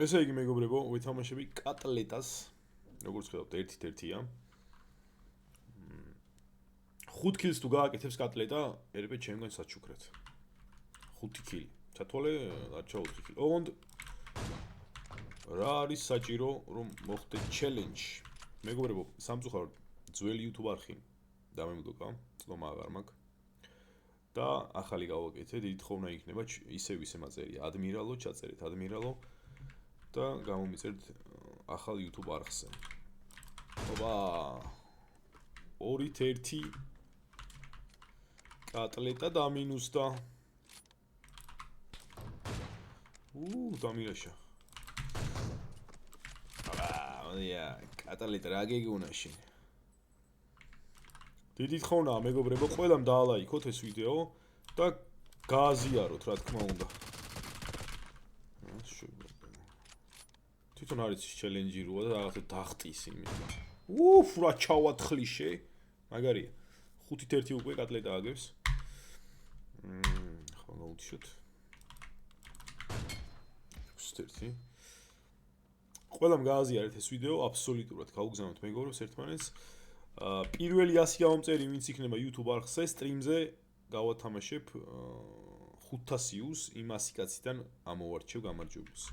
ესე იგი მეგობრებო, ვითამაშები კატლეტას. როგორც ხედავთ, 1-1-ია. 5 კილს თუ გააკეთებს კატლეტა, ერებე ჩემგან საჩუქრეთ. 5 კილი. ჩათვალე, არჩა 4 კილი. ოღონდ რა არის საჭირო, რომ მოხდეთ ჩელენჯი? მეგობრებო, სამწუხაროდ ძველი YouTube არხი დამემდოკა, წლომა აღარ მაქვს. და ახალი გავაკეთე, დიდ ხოვნა იქნება ისევ მაწერია ადმირალო, ჩაწერეთ ადმირალო და გამომიწერთ ახალ YouTube არხზე. ოპა 2-1 კატლეტა დამინუსდა. დამირაშა. კატლეტა რა გეგონა შენ? დიდ ხოვნა მეგობრებო, ყველამ დაალაიქოთ ეს ვიდეო და გააზიაროთ, რა თქმა უნდა. თვითონ არის ჩელენჯი როა და რაღაცა დახტის იმით. რა ჩავათხლიშე. მაგარია. 5-1 უკვე კატლეტა აგებს. ხო, გაუთიშოთ. 6-1. ყველამ გააზიარეთ ეს ვიდეო, აბსოლუტურად გაუგზავნოთ მეგობრებს ერთმანეთს. პირველი 100 გამომწერი ვინც იქნება YouTube არხზე, სტრიმზე გავათამაშებ 500-ს იმ 100 კაციდან ამოვარჩევ გამარჯვებულს.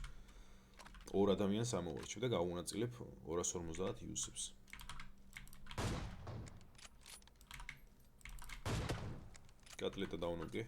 2 ადამიანს ამოვარჩევ და გავუნაწილებ 250 იუსებს. კატლეტა დავნოგე.